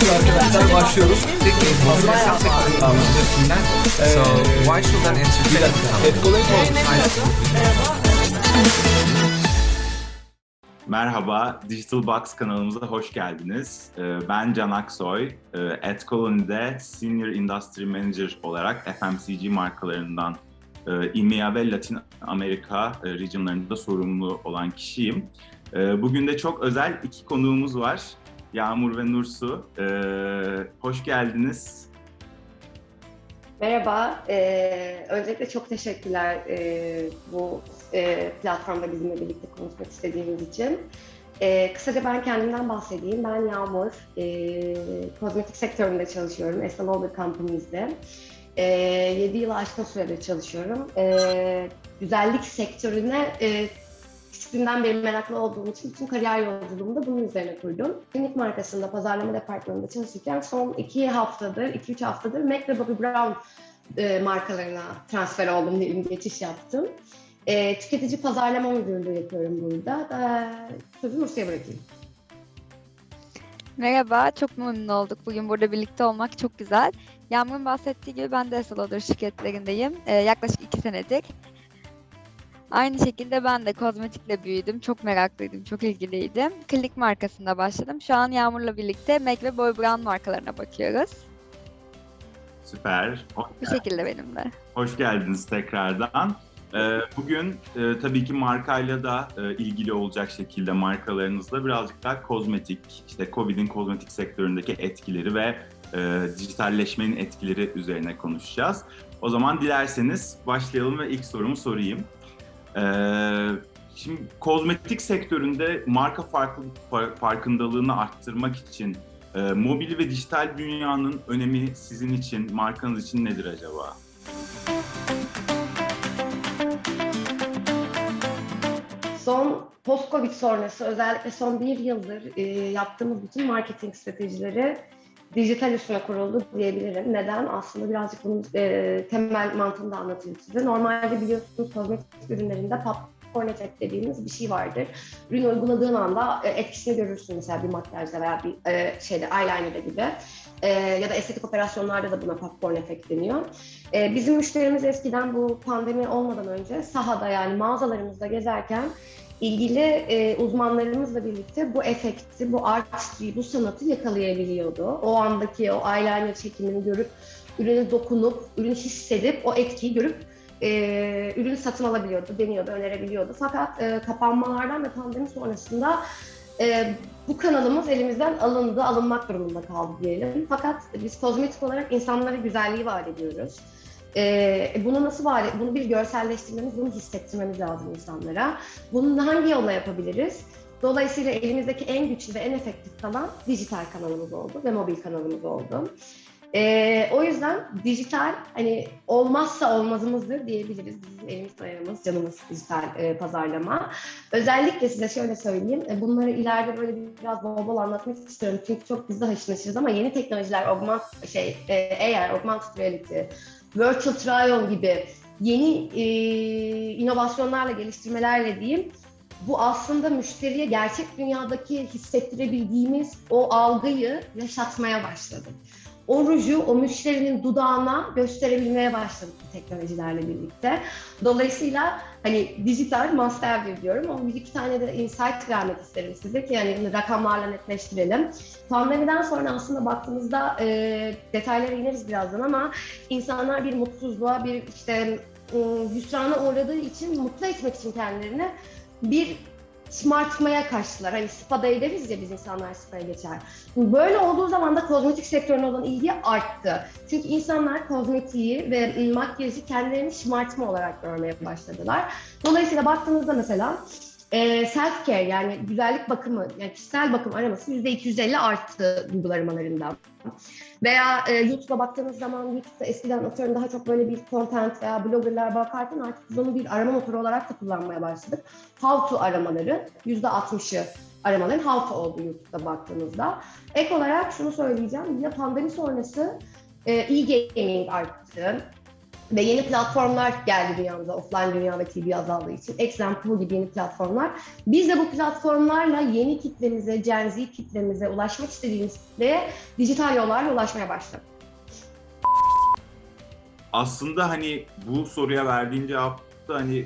Evet arkadaşlar başlıyoruz. So why should an entertainment Merhaba, Digital Box kanalımıza hoş geldiniz. Ben Can Aksoy, AdColony'de Senior Industry Manager olarak FMCG markalarından EMEA ve Latin Amerika regionlarında sorumlu olan kişiyim. Bugün de çok özel iki konuğumuz var. Yağmur ve Nursu. Hoş geldiniz. Merhaba, öncelikle çok teşekkürler bu platformda bizimle birlikte konuşmak istediğiniz için. Kısaca ben kendimden bahsedeyim. Ben Yağmur, kozmetik sektöründe çalışıyorum, Estée Lauder Companies'de. 7 yıl aşkın süredir çalışıyorum. Güzellik sektörüne küçüklüğümden beri meraklı olduğum için bütün kariyer yolculuğumu da bunun üzerine kurdum. Klinik markasında, pazarlama departmanında çalışırken son 2-3 haftadır MAC ve Bobbi Brown markalarına transfer oldum diye bir geçiş yaptım. Tüketici pazarlama müdürlüğü yapıyorum burada. Sözü Nursa'ya bırakayım. Merhaba, çok memnun olduk. Bugün burada birlikte olmak çok güzel. Yağmur'un bahsettiği gibi ben de Estée Lauder şirketlerindeyim. Yaklaşık 2 senedir. Aynı şekilde ben de kozmetikle büyüdüm. Çok meraklıydım, çok ilgiliydim. Klinik markasında başladım. Şu an Yağmur'la birlikte MAC ve Bobbi Brown markalarına bakıyoruz. Süper. Bu şekilde benim de. Hoş geldiniz tekrardan. Bugün tabii ki markayla da ilgili olacak şekilde markalarınızla birazcık daha kozmetik, işte Covid'in kozmetik sektöründeki etkileri ve dijitalleşmenin etkileri üzerine konuşacağız. O zaman dilerseniz başlayalım ve ilk sorumu sorayım. Şimdi kozmetik sektöründe marka farkındalığını arttırmak için mobil ve dijital dünyanın önemi sizin için, markanız için nedir acaba? Son post-Covid sonrası özellikle son 1 yıldır yaptığımız bütün marketing stratejileri dijital üstüne kuruldu diyebilirim. Neden? Aslında birazcık bunun temel mantığını da anlatayım size. Normalde biliyorsunuz kozmetik ürünlerinde popcorn efekt dediğimiz bir şey vardır. Ürünü uyguladığın anda etkisini görürsün mesela bir makyajda veya bir eyeliner'da gibi. Ya da estetik operasyonlarda da buna popcorn efekt deniyor. Bizim müşterimiz eskiden bu pandemi olmadan önce sahada yani mağazalarımızda gezerken ilgili uzmanlarımızla birlikte bu efekti, bu artistliği, bu sanatı yakalayabiliyordu. O andaki o eyeliner çekimini görüp, ürünü dokunup, ürünü hissedip, o etkiyi görüp ürünü satın alabiliyordu, deniyordu, önerebiliyordu. Fakat kapanmalardan ve pandemi sonrasında bu kanalımız elimizden alındı, alınmak durumunda kaldı diyelim. Fakat biz kozmetik olarak insanlara güzelliği vaat ediyoruz. Bunu bir görselleştirmemiz, bunu hissettirmemiz lazım insanlara. Bunu hangi yolla yapabiliriz? Dolayısıyla elimizdeki en güçlü ve en efektif kanal dijital kanalımız oldu ve mobil kanalımız oldu. O yüzden dijital hani olmazsa olmazımızdır diyebiliriz. Bizim elimiz ayağımız, canımız dijital pazarlama. Özellikle size şöyle söyleyeyim, bunları ileride böyle biraz bol bol anlatmak istiyorum. Çünkü çok biz de haşır neşiriz ama yeni teknolojiler, augmented reality, virtual try-on gibi yeni inovasyonlarla, geliştirmelerle diyeyim, bu aslında müşteriye gerçek dünyadaki hissettirebildiğimiz o algıyı yaşatmaya başladı. O ruju o müşterinin dudağına gösterebilmeye başladık bu teknolojilerle birlikte. Dolayısıyla hani dijital master'dir diyorum ama bir iki tane de insight vermek isterim size ki yani rakamlarla netleştirelim. Pandemiden sonra aslında baktığımızda detaylara ineriz birazdan ama insanlar bir mutsuzluğa, bir işte hüsrana uğradığı için mutlu etmek için kendilerini bir şımartmaya kaçtılar. Hani spada'yı deriz ya biz insanlar spa'ya geçer. Böyle olduğu zaman da kozmetik sektörüne olan ilgi arttı. Çünkü insanlar kozmetiği ve makyajı kendilerini şımartma olarak görmeye başladılar. Dolayısıyla baktığınızda mesela self-care yani güzellik bakımı, yani kişisel bakım araması %250 arttı Google aramalarında. Veya YouTube'a baktığınız zaman YouTube'da eskiden atıyorum daha çok böyle bir content veya bloggerlar bakarken artık biz onu bir arama motoru olarak da kullanmaya başladık. How to aramaları %60'ı aramaların how to oldu YouTube'da baktığınızda. Ek olarak şunu söyleyeceğim, yine pandemi sonrası e-gaming arttı. Ve yeni platformlar geldi dünyamıza, offline dünya ve TV azaldığı için. Example gibi yeni platformlar. Biz de bu platformlarla yeni kitlemize, Gen Z kitlemize, ulaşmak istediğimiz kitleye dijital yollarla ulaşmaya başladık. Aslında hani bu soruya verdiğin cevapta hani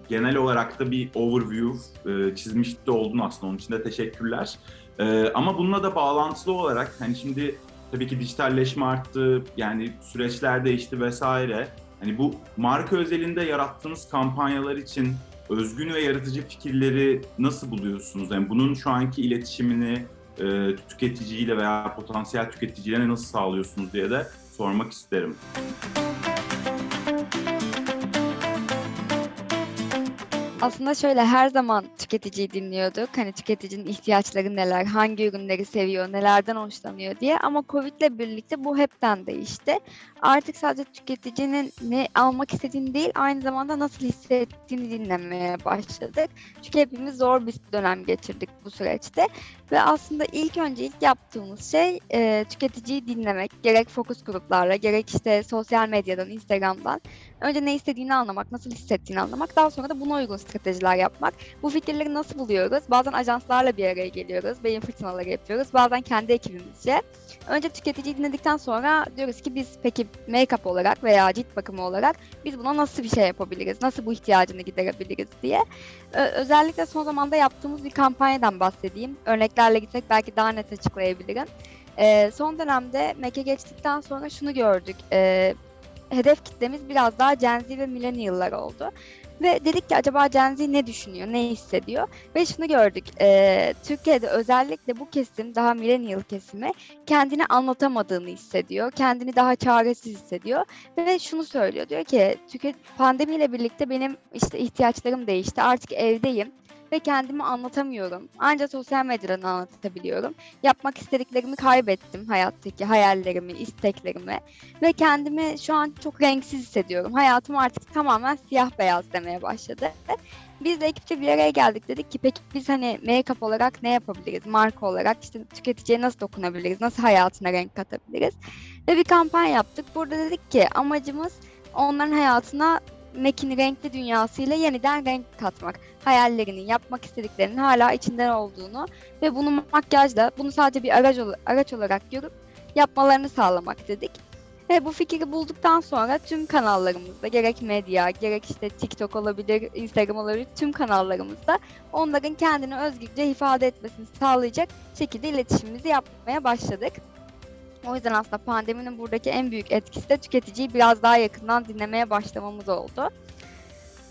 genel olarak da bir overview çizmiş de oldun aslında. Onun için de teşekkürler. Ama bununla da bağlantılı olarak hani şimdi tabii ki dijitalleşme arttı, yani süreçler değişti vesaire. Hani bu marka özelinde yarattığınız kampanyalar için özgün ve yaratıcı fikirleri nasıl buluyorsunuz? Yani bunun şu anki iletişimini tüketiciyle veya potansiyel tüketiciyle nasıl sağlıyorsunuz diye de sormak isterim. Aslında şöyle, her zaman tüketiciyi dinliyorduk. Hani tüketicinin ihtiyaçları neler, hangi ürünleri seviyor, nelerden hoşlanıyor diye. Ama Covid'le birlikte bu hepten değişti. Artık sadece tüketicinin ne almak istediğini değil, aynı zamanda nasıl hissettiğini dinlemeye başladık. Çünkü hepimiz zor bir dönem geçirdik bu süreçte. Ve aslında ilk yaptığımız şey tüketiciyi dinlemek. Gerek fokus gruplarla, gerek işte sosyal medyadan, Instagram'dan. Önce ne istediğini anlamak, nasıl hissettiğini anlamak, daha sonra da buna uygun stratejiler yapmak. Bu fikirleri nasıl buluyoruz? Bazen ajanslarla bir araya geliyoruz, beyin fırtınaları yapıyoruz. Bazen kendi ekibimizce. Önce tüketiciyi dinledikten sonra diyoruz ki biz peki make-up olarak veya cilt bakımı olarak biz buna nasıl bir şey yapabiliriz? Nasıl bu ihtiyacını giderebiliriz diye. Özellikle son zamanda yaptığımız bir kampanyadan bahsedeyim. Örneklerle gitsek belki daha net açıklayabilirim. Son dönemde MAC'e geçtikten sonra şunu gördük. Hedef kitlemiz biraz daha Gen Z ve Millennial'lar oldu. Ve dedik ki acaba Gen Z ne düşünüyor, ne hissediyor? Ve şunu gördük, Türkiye'de özellikle bu kesim, daha millennial kesimi kendini anlatamadığını hissediyor. Kendini daha çaresiz hissediyor. Ve şunu söylüyor, diyor ki pandemiyle birlikte benim işte ihtiyaçlarım değişti, artık evdeyim. Ve kendimi anlatamıyorum. Ancak sosyal medyadan anlatabiliyorum. Yapmak istediklerimi kaybettim, hayattaki hayallerimi, isteklerimi. Ve kendimi şu an çok renksiz hissediyorum. Hayatım artık tamamen siyah beyaz demeye başladı. Biz de ekipçe bir araya geldik, dedik ki peki biz hani make-up olarak ne yapabiliriz? Marka olarak işte tüketiciye nasıl dokunabiliriz? Nasıl hayatına renk katabiliriz? Ve bir kampanya yaptık. Burada dedik ki amacımız onların hayatına MAC'in renkli dünyasıyla yeniden renk katmak. Hayallerinin, yapmak istediklerinin hala içinden olduğunu ve bunu makyajla, bunu sadece bir araç olarak görüp yapmalarını sağlamak dedik. Ve bu fikri bulduktan sonra tüm kanallarımızda, gerek medya, gerek işte TikTok olabilir, Instagram olabilir, tüm kanallarımızda onların kendini özgürce ifade etmesini sağlayacak şekilde iletişimimizi yapmaya başladık. O yüzden aslında pandeminin buradaki en büyük etkisi de tüketiciyi biraz daha yakından dinlemeye başlamamız oldu.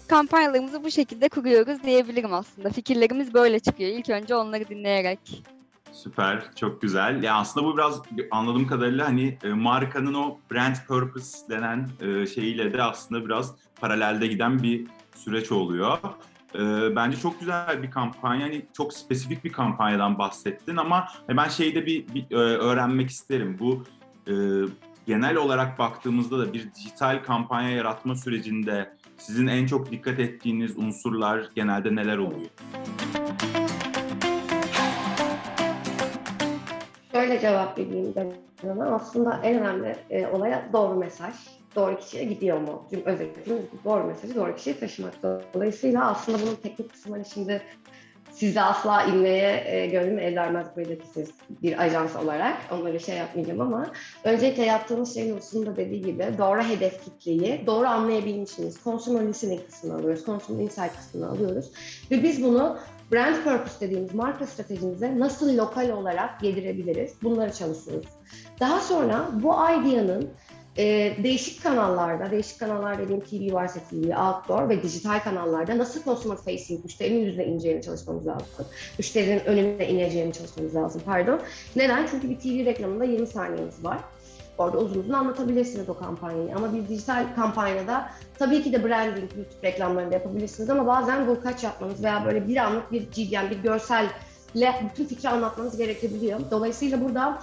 Kampanyalarımızı bu şekilde kuruyoruz diyebilirim aslında. Fikirlerimiz böyle çıkıyor. İlk önce onları dinleyerek. Süper, çok güzel. Ya aslında bu biraz anladığım kadarıyla hani markanın o brand purpose denen şeyiyle de aslında biraz paralelde giden bir süreç oluyor. Bence çok güzel bir kampanya. Hani çok spesifik bir kampanyadan bahsettin ama ben şeyi de bir öğrenmek isterim. Bu genel olarak baktığımızda da bir dijital kampanya yaratma sürecinde sizin en çok dikkat ettiğiniz unsurlar genelde neler oluyor? Şöyle cevap vereyim ben ona. Aslında en önemli olaya doğru mesaj. Doğru kişiye gidiyor mu? Çünkü özetimiz doğru mesajı doğru kişiye taşımak. Dolayısıyla aslında bunun teknik kısmını şimdi size asla inmeye gönlüm el vermez buradaki siz bir ajans olarak. Onlara şey yapmayacağım ama öncelikle yaptığımız şeyin hususunda dediği gibi doğru hedef kitleyi doğru anlayabilmişsiniz. Consumer listening kısmını alıyoruz, consumer insight kısmını alıyoruz ve biz bunu brand purpose dediğimiz marka stratejimize nasıl lokal olarak yedirebiliriz? Bunları çalışıyoruz. Daha sonra bu idea'nın değişik kanallar dediğim TV varsa TV, outdoor ve dijital kanallarda nasıl consumer facing, müşterinin yüzüne ineceğini çalışmamız lazım. Müşterinin önüne ineceğini çalışmamız lazım, pardon. Neden? Çünkü bir TV reklamında 20 saniyeniz var. Orada uzun uzun anlatabilirsiniz o kampanyayı. Ama bir dijital kampanyada tabii ki de branding, YouTube reklamlarında yapabilirsiniz ama bazen vurkaç yapmanız veya böyle bir anlık bir yani bir görselle bütün fikri anlatmanız gerekebiliyor. Dolayısıyla burada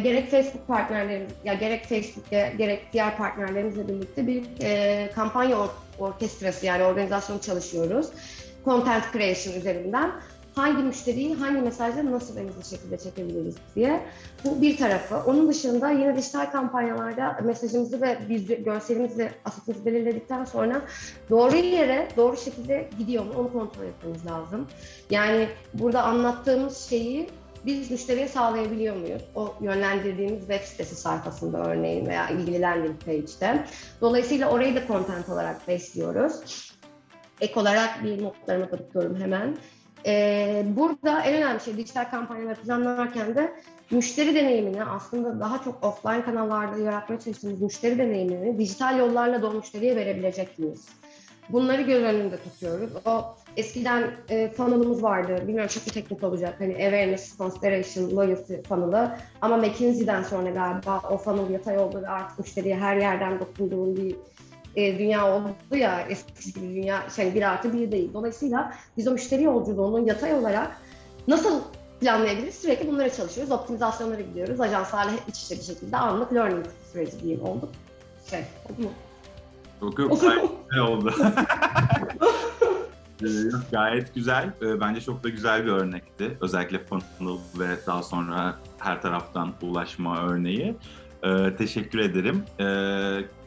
gerek Facebook partnerlerimiz, ya gerek Facebook'ta gerek diğer partnerlerimizle birlikte bir kampanya orkestrası yani organizasyonu çalışıyoruz. Content creation üzerinden. hangi müşteriyi hangi mesajla nasıl en hızlı şekilde çekebiliriz diye. Bu bir tarafı. Onun dışında yine dijital kampanyalarda mesajımızı ve görselimizi, asetimizi belirledikten sonra doğru yere doğru şekilde gidiyor mu onu kontrol etmemiz lazım. Yani burada anlattığımız şeyi biz müşteriye sağlayabiliyor muyuz? O yönlendirdiğimiz web sitesi sayfasında örneğin veya ilgili landing page'de. Dolayısıyla orayı da content olarak besliyoruz. Ek olarak bir notlarıma bakıyorum hemen. Burada en önemli şey dijital kampanyaları planlarken de müşteri deneyimini aslında daha çok offline kanallarda yaratmaya çalıştığımız müşteri deneyimini dijital yollarla da o müşteriye verebilecek miyiz? Bunları göz önünde tutuyoruz. O eskiden funnel'ımız vardı. Bilmiyorum çok teknik olacak. Hani awareness, consideration, loyalty funnel'ı. Ama McKinsey'den sonra galiba o funnel yatay oldu ve artık müşteriye her yerden dokunduğun bir dünya oldu ya, eskisi gibi dünya 1+1 değil. Dolayısıyla biz o müşteri yolculuğunun yatay olarak nasıl planlayabiliriz? Sürekli bunlara çalışıyoruz. Optimizasyonlara gidiyoruz. Ajanslarla hep iç içe bir şekilde anlık learning süreci diyeyim oldu. Oldu mu? Yok, gayet güzel oldu. Gayet güzel. Bence çok da güzel bir örnekti. Özellikle funnel ve daha sonra her taraftan ulaşma örneği. Teşekkür ederim.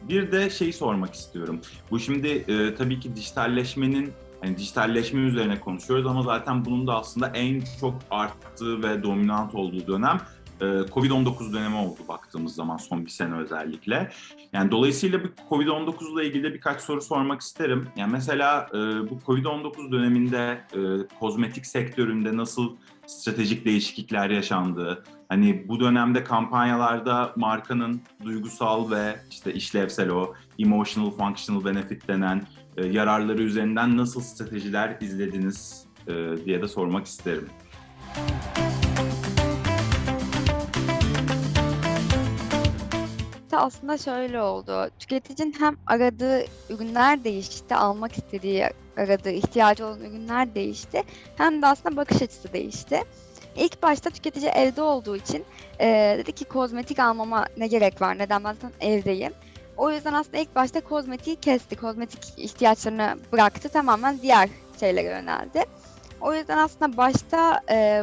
Bir de sormak istiyorum. Bu şimdi tabii ki dijitalleşme üzerine konuşuyoruz ama zaten bunun da aslında en çok arttığı ve dominant olduğu dönem Covid-19 dönemi oldu baktığımız zaman son bir sene özellikle. Yani dolayısıyla bu Covid-19 ile ilgili birkaç soru sormak isterim. Yani mesela bu Covid-19 döneminde kozmetik sektöründe nasıl stratejik değişiklikler yaşandı? Hani bu dönemde kampanyalarda markanın duygusal ve işlevsel o emotional functional benefit denen yararları üzerinden nasıl stratejiler izlediniz diye de sormak isterim. Aslında şöyle oldu. Tüketicinin hem aradığı ürünler değişti, almak istediği, aradığı, ihtiyacı olan ürünler değişti. Hem de aslında bakış açısı değişti. İlk başta tüketici evde olduğu için dedi ki kozmetik almama ne gerek var? Neden ben zaten evdeyim? O yüzden aslında ilk başta kozmetiği kesti. Kozmetik ihtiyaçlarını bıraktı. Tamamen diğer şeylere yöneldi. O yüzden aslında başta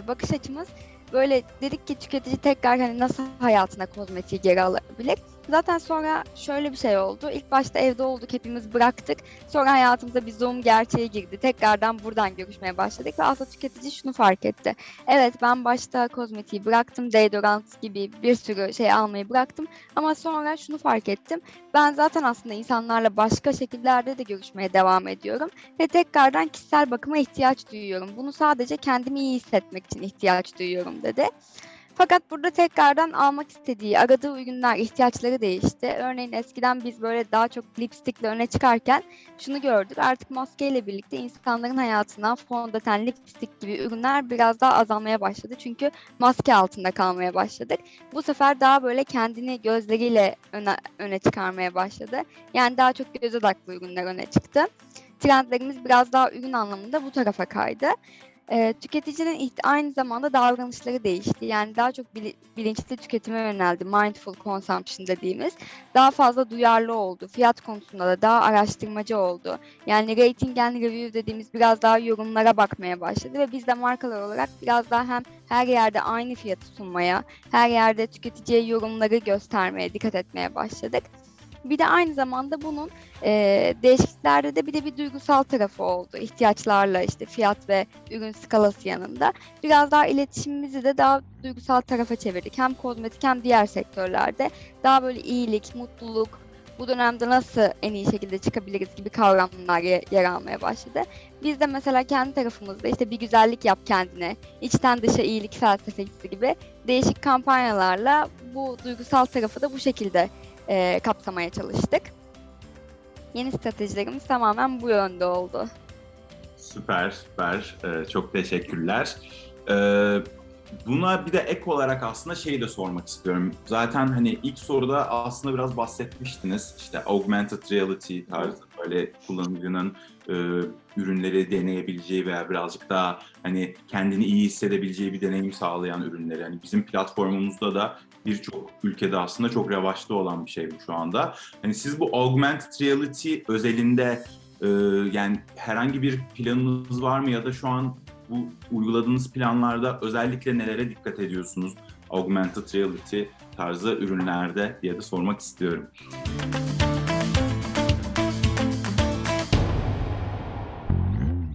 bakış açımız böyle dedik ki tüketici tekrar nasıl hayatına kozmetiği geri alabilir? Zaten sonra şöyle bir şey oldu. İlk başta evde olduk, hepimiz bıraktık. Sonra hayatımıza bir Zoom gerçeği girdi. Tekrardan buradan görüşmeye başladık ve aslında tüketici şunu fark etti. Evet, ben başta kozmetiği bıraktım, deodorant gibi bir sürü şey almayı bıraktım. Ama sonra şunu fark ettim. Ben zaten aslında insanlarla başka şekillerde de görüşmeye devam ediyorum. Ve tekrardan kişisel bakıma ihtiyaç duyuyorum. Bunu sadece kendimi iyi hissetmek için ihtiyaç duyuyorum dedi. Fakat burada tekrardan almak istediği, aradığı ürünler, ihtiyaçları değişti. Örneğin eskiden biz böyle daha çok lipstikle öne çıkarken şunu gördük. Artık maskeyle birlikte insanların hayatına fondöten, lipstik gibi ürünler biraz daha azalmaya başladı. Çünkü maske altında kalmaya başladık. Bu sefer daha böyle kendini gözleriyle öne çıkarmaya başladı. Yani daha çok göz odaklı ürünler öne çıktı. Trendlerimiz biraz daha ürün anlamında bu tarafa kaydı. Tüketicinin aynı zamanda davranışları değişti. Yani daha çok bilinçli tüketime yöneldi. Mindful consumption dediğimiz. Daha fazla duyarlı oldu. Fiyat konusunda da daha araştırmacı oldu. Yani rating and review dediğimiz biraz daha yorumlara bakmaya başladı ve biz de markalar olarak biraz daha hem her yerde aynı fiyatı sunmaya, her yerde tüketiciye yorumları göstermeye dikkat etmeye başladık. Bir de aynı zamanda bunun değişikliklerde de bir duygusal tarafı oldu. İhtiyaçlarla fiyat ve ürün skalası yanında. Biraz daha iletişimimizi de daha duygusal tarafa çevirdik. Hem kozmetik hem diğer sektörlerde daha böyle iyilik, mutluluk, bu dönemde nasıl en iyi şekilde çıkabiliriz gibi kavramlar yer almaya başladı. Biz de mesela kendi tarafımızda bir güzellik yap kendine, içten dışa iyilik felsefesi gibi değişik kampanyalarla bu duygusal tarafı da bu şekilde kapsamaya çalıştık. Yeni stratejilerimiz tamamen bu yönde oldu. Süper. Çok teşekkürler. Buna bir de ek olarak aslında de sormak istiyorum. Zaten ilk soruda aslında biraz bahsetmiştiniz. Augmented reality tarzı böyle kullanıcının ürünleri deneyebileceği veya birazcık daha kendini iyi hissedebileceği bir deneyim sağlayan ürünleri. Bizim platformumuzda da birçok ülkede aslında çok revaçta olan bir şey bu şu anda. Siz bu augmented reality özelinde yani herhangi bir planınız var mı ya da şu an Bu uyguladığınız planlarda özellikle nelere dikkat ediyorsunuz? Augmented reality tarzı ürünlerde diye de sormak istiyorum.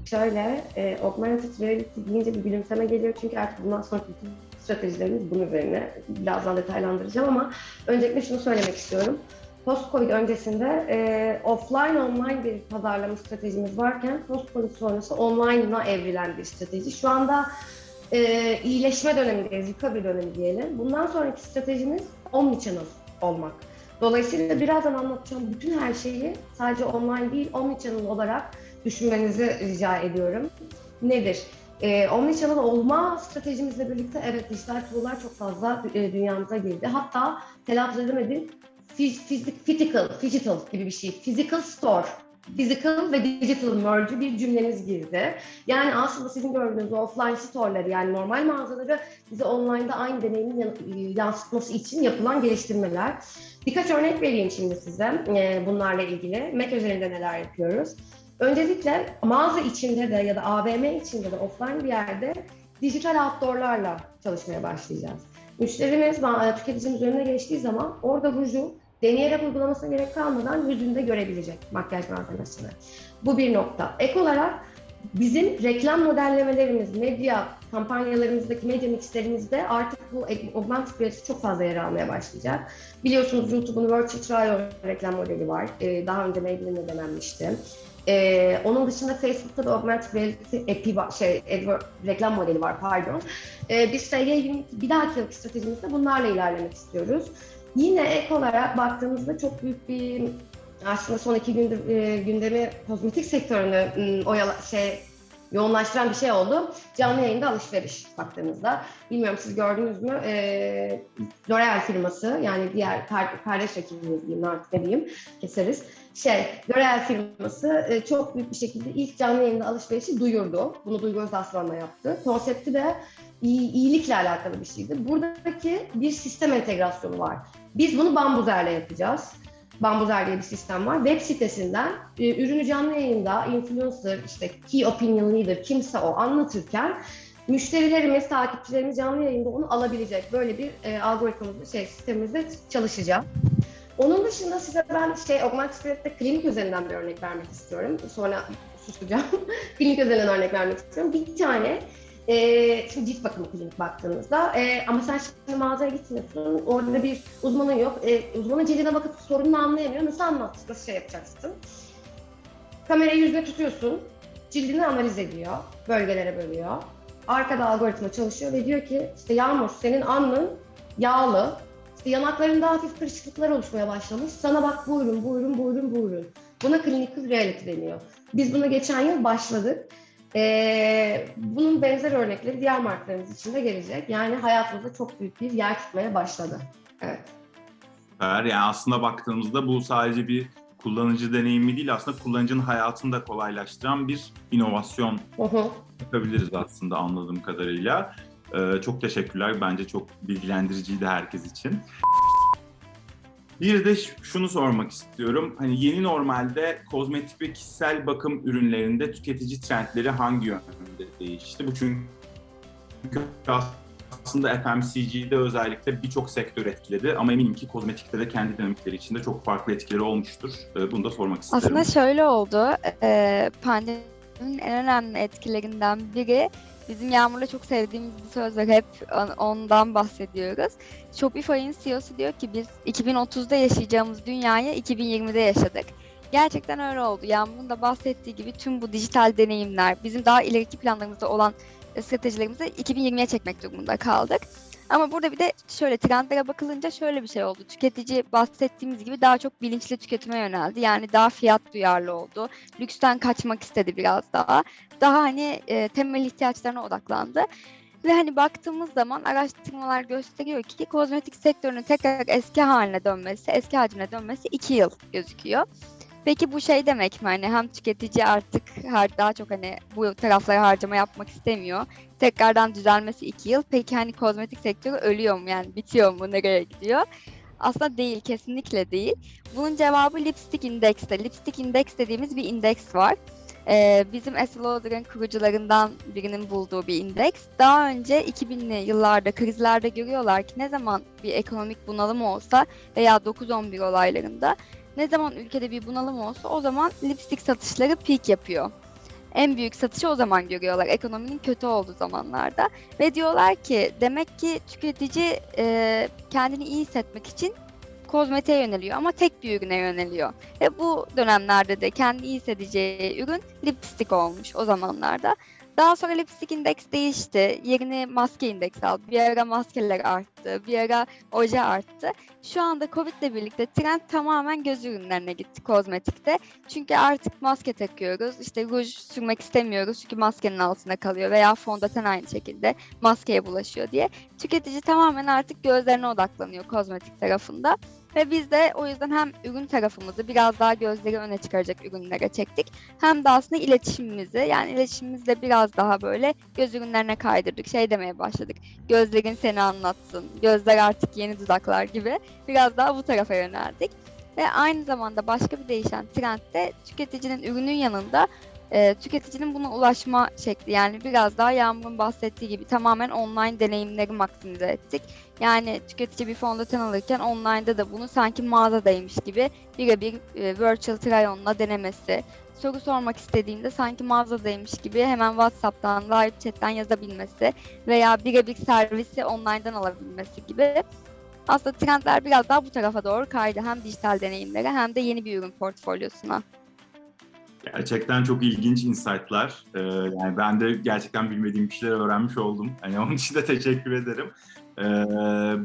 Şöyle, augmented reality deyince bir gülümseme geliyor çünkü artık bundan sonraki bütün stratejilerimiz bunun üzerine. Birazdan detaylandıracağım ama öncelikle şunu söylemek istiyorum. Post-Covid öncesinde offline online bir pazarlama stratejimiz varken post-Covid sonrası online'a evrilen bir strateji. Şu anda iyileşme dönemindeyiz, recovery dönemi diyelim. Bundan sonraki stratejimiz omnichannel olmak. Dolayısıyla birazdan anlatacağım bütün her şeyi sadece online değil, omnichannel olarak düşünmenizi rica ediyorum. Nedir? Omnichannel olma stratejimizle birlikte evet dijital tool'lar çok fazla dünyamıza girdi. Hatta telaffuz edemedim. Phygital gibi bir şey. Physical store. Physical ve digital merge bir cümlemiz girdi. Yani aslında sizin gördüğünüz offline store'ları yani normal mağazaları bize online'da aynı deneyimi yansıtması için yapılan geliştirmeler. Birkaç örnek vereyim şimdi size bunlarla ilgili. Mac üzerinde neler yapıyoruz? Öncelikle mağaza içinde de ya da AVM içinde de offline bir yerde dijital outdoor'larla çalışmaya başlayacağız. Müşterimiz, tüketicimiz önüne geçtiği zaman orada ruju deneyerek uygulamasına gerek kalmadan yüzünde görebilecek makyaj malzemesini. Bu bir nokta. Ek olarak bizim reklam modellemelerimiz, medya kampanyalarımızdaki medya mixlerimizde artık bu augmented reality çok fazla yer almaya başlayacak. Biliyorsunuz YouTube'un Virtual Try-On reklam modeli var. Daha önce Maybelline'e denenmişti. Onun dışında Facebook'ta da augmented reality reklam modeli var pardon. Biz SG20 bir dahaki yılki stratejimizde bunlarla ilerlemek istiyoruz. Yine ek olarak baktığımızda çok büyük bir aslında son 2 gündür gündemi kozmetik sektörünü yoğunlaştıran bir şey oldu. Canlı yayında alışveriş baktığımızda. Bilmiyorum siz gördünüz mü? L'Oreal firması yani diğer kardeş rakibimiz diyeyim artık ne diyeyim keseriz. L'Oreal firması çok büyük bir şekilde ilk canlı yayında alışverişi duyurdu. Bunu Duygu Özaslan'la yaptı. Konsepti de iyilikle alakalı bir şeydi. Buradaki bir sistem entegrasyonu var. Biz bunu Bambuzer'le yapacağız. Bambuzer diye bir sistem var. Web sitesinden ürünü canlı yayında influencer, işte key opinion leader kimse o anlatırken müşterilerimiz, takipçilerimiz canlı yayında onu alabilecek. Böyle bir algoritmamızda, sistemimizde çalışacak. Onun dışında size ben augmented reality'de klinik üzerinden bir örnek vermek istiyorum. Sonra susacağım. Klinik üzerinden örnek vermek istiyorum. Bir tane şimdi cilt bakımı klinik baktığınızda ama sen şimdi mağazaya gitmiyorsun, orada bir uzmanın yok. Uzmanın cildine bakıp sorununu anlayamıyor. Nasıl yapacaksın? Kamerayı yüzüne tutuyorsun, cildini analiz ediyor, bölgelere bölüyor. Arkada algoritma çalışıyor ve diyor ki işte Yağmur senin alnın yağlı, işte yanaklarında hafif kırışıklıklar oluşmaya başlamış. Sana bak bu ürün. Buna clinical reality deniyor. Biz buna geçen yıl başladık. Bunun benzer örnekleri diğer markalarımız için de gelecek. Yani hayatımızda çok büyük bir yer tutmaya başladı. Evet. Yani aslında baktığımızda bu sadece bir kullanıcı deneyimi değil, aslında kullanıcının hayatını da kolaylaştıran bir inovasyon yapabiliriz aslında anladığım kadarıyla. Çok teşekkürler. Bence çok bilgilendiriciydi herkes için. Bir de şunu sormak istiyorum. Hani yeni normalde kozmetik ve kişisel bakım ürünlerinde tüketici trendleri hangi yönde değişti? Bu çünkü aslında FMCG'de özellikle birçok sektör etkiledi ama eminim ki kozmetikte de kendi dinamikleri içinde çok farklı etkileri olmuştur. Bunu da sormak isterim. Aslında şöyle oldu. Pandeminin en önemli etkilerinden biri bizim Yağmur'la çok sevdiğimiz bir söz var. Hep ondan bahsediyoruz. Shopify'in CEO'su diyor ki biz 2030'da yaşayacağımız dünyayı 2020'de yaşadık. Gerçekten öyle oldu. Yağmur'un da bahsettiği gibi tüm bu dijital deneyimler, bizim daha ileriki planlarımızda olan stratejilerimizi 2020'ye çekmek durumunda kaldık. Ama burada bir de şöyle trendlere bakılınca şöyle bir şey oldu. Tüketici bahsettiğimiz gibi daha çok bilinçli tüketime yöneldi. Yani daha fiyat duyarlı oldu. Lüksten kaçmak istedi biraz daha. Daha hani temel ihtiyaçlarına odaklandı. Ve hani baktığımız zaman araştırmalar gösteriyor ki kozmetik sektörünün tekrar eski haline dönmesi, eski hacine dönmesi 2 yıl gözüküyor. Peki bu şey demek mi? Hani hem tüketici artık daha çok hani bu taraflara harcama yapmak istemiyor. Tekrardan düzelmesi 2 yıl. Peki hani kozmetik sektörü ölüyor mu? Yani bitiyor mu? Nereye gidiyor? Aslında değil, kesinlikle değil. Bunun cevabı Lipstick Index'te. Lipstick Index dediğimiz bir indeks var. Bizim Estée Lauder'ın kurucularından birinin bulduğu bir indeks. Daha önce 2000'li yıllarda krizlerde görüyorlar ki ne zaman bir ekonomik bunalım olsa veya 9-11 olaylarında ne zaman ülkede bir bunalım olsa o zaman lipstik satışları peak yapıyor. En büyük satışı o zaman görüyorlar ekonominin kötü olduğu zamanlarda ve diyorlar ki demek ki tüketici kendini iyi hissetmek için kozmetiğe yöneliyor ama tek bir ürüne yöneliyor. Ve bu dönemlerde de kendi iyi hissedeceği ürün lipstik olmuş o zamanlarda. Daha sonra lipstik indeks değişti. Yerini maske indeksi aldı. Bir ara maskeler arttı. Bir ara oje arttı. Şu anda Covid'le birlikte trend tamamen göz ürünlerine gitti kozmetikte. Çünkü artık maske takıyoruz. İşte ruj sürmek istemiyoruz çünkü maskenin altında kalıyor. Veya fondöten aynı şekilde maskeye bulaşıyor diye. Tüketici tamamen artık gözlerine odaklanıyor kozmetik tarafında. Ve biz de o yüzden hem ürün tarafımızı biraz daha gözleri öne çıkaracak ürünlere çektik. Hem de aslında iletişimimizi yani iletişimimizde biraz daha böyle göz ürünlerine kaydırdık. Şey demeye başladık. Gözlerin seni anlatsın. Gözler artık yeni dudaklar gibi. Biraz daha bu tarafa yöneldik. Ve aynı zamanda başka bir değişen trend de tüketicinin ürünün yanında tüketicinin buna ulaşma şekli. Yani biraz daha Yağmur'un bahsettiği gibi tamamen online deneyimleri maksimize ettik. Yani tüketici bir fondöten alırken online'da da bunu sanki mağazadaymış gibi birebir virtual try-on'la denemesi. Soru sormak istediğinde sanki mağazadaymış gibi hemen WhatsApp'tan, live chat'ten yazabilmesi veya birebir servisi online'dan alabilmesi gibi. Aslında trendler biraz daha bu tarafa doğru kaydı. Hem dijital deneyimlere hem de yeni bir ürün portfolyosuna. Gerçekten çok ilginç insight'lar. Yani ben de gerçekten bilmediğim bir şeyler öğrenmiş oldum. Hani onun için de teşekkür ederim.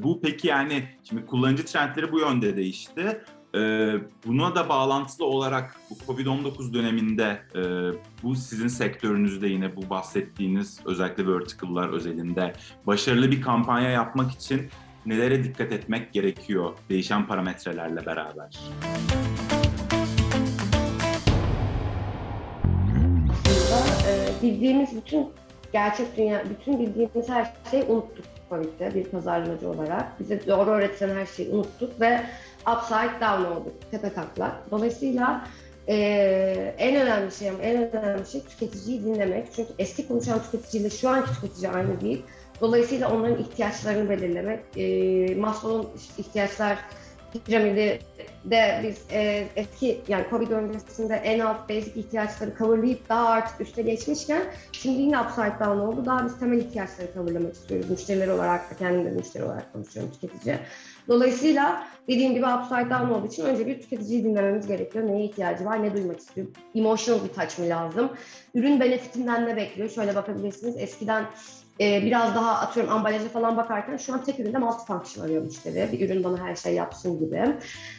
Bu peki yani şimdi kullanıcı trendleri bu yönde değişti. Buna da bağlantılı olarak bu Covid-19 döneminde bu sizin sektörünüzde yine bu bahsettiğiniz özellikle vertical'lar özelinde başarılı bir kampanya yapmak için nelere dikkat etmek gerekiyor değişen parametrelerle beraber? Bildiğimiz gerçek dünya, bütün bildiğimiz her şeyi unuttuk Covid'de bir pazarlamacı olarak. Bize doğru öğretilen her şeyi unuttuk ve upside down olduk, tepe taklak. Dolayısıyla en önemli şey tüketiciyi dinlemek. Çünkü eski konuşan tüketiciyle şu anki tüketici aynı değil. Dolayısıyla onların ihtiyaçlarını belirlemek. Maslow'un ihtiyaçlar piramidi de biz eski yani Covid öncesinde en alt basic ihtiyaçları coverlayıp daha artık üste geçmişken şimdi yine upside down oldu. Daha biz temel ihtiyaçları coverlamak istiyoruz. Müşteriler olarak da kendim de müşteri olarak konuşuyorum tüketici. Dolayısıyla dediğim gibi upside down olduğu için önce bir tüketiciyi dinlememiz gerekiyor. Neye ihtiyacı var, ne duymak istiyor? Emotional bir touch mı lazım? Ürün benefitinden ne bekliyor? Şöyle bakabilirsiniz. Eskiden biraz daha atıyorum ambalaja falan bakarken şu an tek üründe multifunction arıyor müşteri. Bir ürün bana her şey yapsın gibi.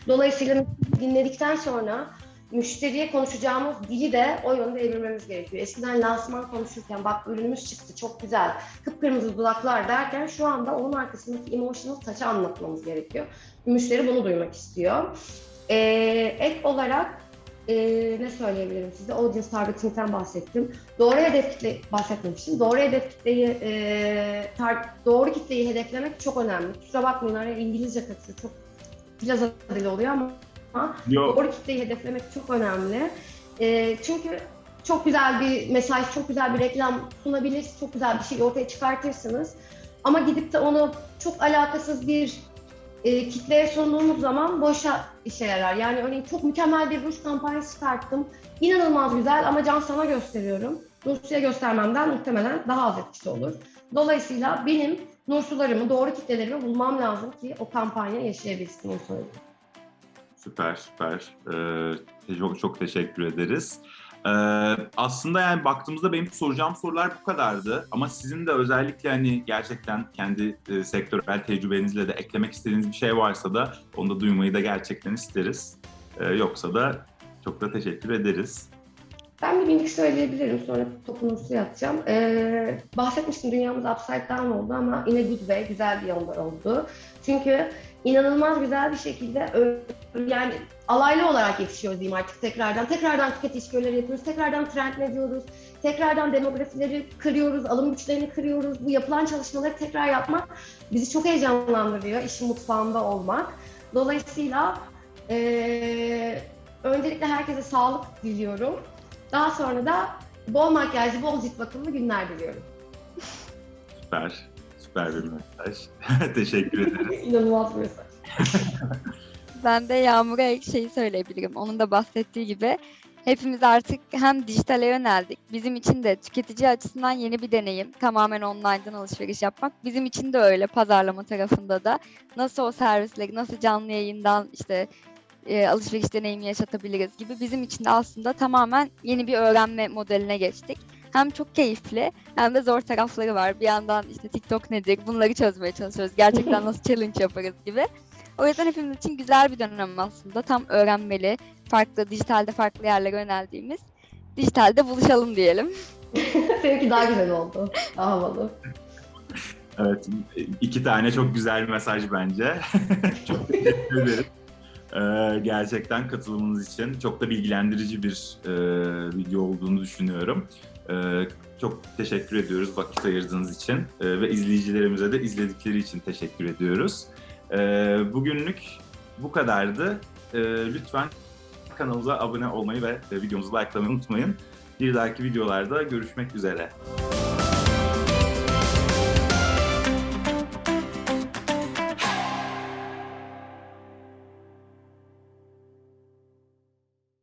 Dolayısıyla dinledikten sonra müşteriye konuşacağımız dili de o yönde evirmemiz gerekiyor. Eskiden lansman konuşurken bak ürünümüz çıktı çok güzel, kıpkırmızı dudaklar derken şu anda onun arkasındaki emotional touch'ı anlatmamız gerekiyor. Müşteri bunu duymak istiyor. Ek olarak ne söyleyebilirim size? Audience targeting'den bahsettim. Doğru hedef kitle bahsetmemiştim. Doğru kitleyi hedeflemek çok önemli. Kusura bakmayın araya İngilizce katıyor. Çok plaza dili oluyor ama doğru kitleyi hedeflemek çok önemli. Çünkü çok güzel bir mesaj, çok güzel bir reklam sunabilirsiniz, çok güzel bir şey ortaya çıkartırsınız. Ama gidip de onu çok alakasız bir kitleye sunduğumuz zaman boşa işe yarar. Yani örneğin çok mükemmel bir ruj kampanyası çıkarttım. İnanılmaz güzel ama can sana gösteriyorum. Nursu'ya göstermemden muhtemelen daha az etkisi olur. Dolayısıyla benim Nursu'larımı, doğru kitlelerimi bulmam lazım ki o kampanya yaşayabilsin, onu söyleyeyim. Süper. Çok teşekkür ederiz. Aslında yani baktığımızda benim soracağım sorular bu kadardı. Ama sizin de özellikle hani gerçekten kendi sektörel tecrübenizle de eklemek istediğiniz bir şey varsa da onu da duymayı da gerçekten isteriz. Yoksa da çok da teşekkür ederiz. Ben bir minik söyleyebilirim, sonra topu Nursu'ya atacağım. Bahsetmiştim, dünyamız upside down oldu ama in a good way, güzel bir yolda oldu. Çünkü inanılmaz güzel bir şekilde yani alaylı olarak yetişiyoruz diyeyim artık tekrardan. Tekrardan tüketici işbirlikleri yapıyoruz, tekrardan trend diyoruz, tekrardan demografileri kırıyoruz, alım güçlerini kırıyoruz. Bu yapılan çalışmaları tekrar yapmak bizi çok heyecanlandırıyor, işin mutfağında olmak. Dolayısıyla öncelikle herkese sağlık diliyorum. Daha sonra da bol makyajlı, bol cilt bakımlı günler diliyorum. Süper. Süper bir mesaj. Teşekkür ederim. İnanılmaz bir mesaj. Ben de Yağmur'a şeyi söyleyebilirim. Onun da bahsettiği gibi hepimiz artık hem dijitale yöneldik. Bizim için de tüketici açısından yeni bir deneyim. Tamamen online'dan alışveriş yapmak. Bizim için de öyle, pazarlama tarafında da. Nasıl o servisleri, nasıl canlı yayından işte alışveriş deneyimi yaşatabiliriz gibi bizim için de aslında tamamen yeni bir öğrenme modeline geçtik. Hem çok keyifli hem de zor tarafları var. Bir yandan işte TikTok nedir bunları çözmeye çalışıyoruz. Gerçekten nasıl challenge yaparız gibi. O yüzden hepimiz için güzel bir dönem aslında. Tam öğrenmeli, farklı, dijitalde farklı yerlere yöneldiğimiz. Dijitalde buluşalım diyelim. Seninki daha güzel oldu. Daha havalı. Evet, 2 tane çok güzel mesaj bence. Çok teşekkür ederim. Gerçekten katılımınız için çok da bilgilendirici bir video olduğunu düşünüyorum. Çok teşekkür ediyoruz vakit ayırdığınız için ve izleyicilerimize de izledikleri için teşekkür ediyoruz. Bugünlük bu kadardı. Lütfen kanalımıza abone olmayı ve videomuzu likelamayı unutmayın. Bir dahaki videolarda görüşmek üzere.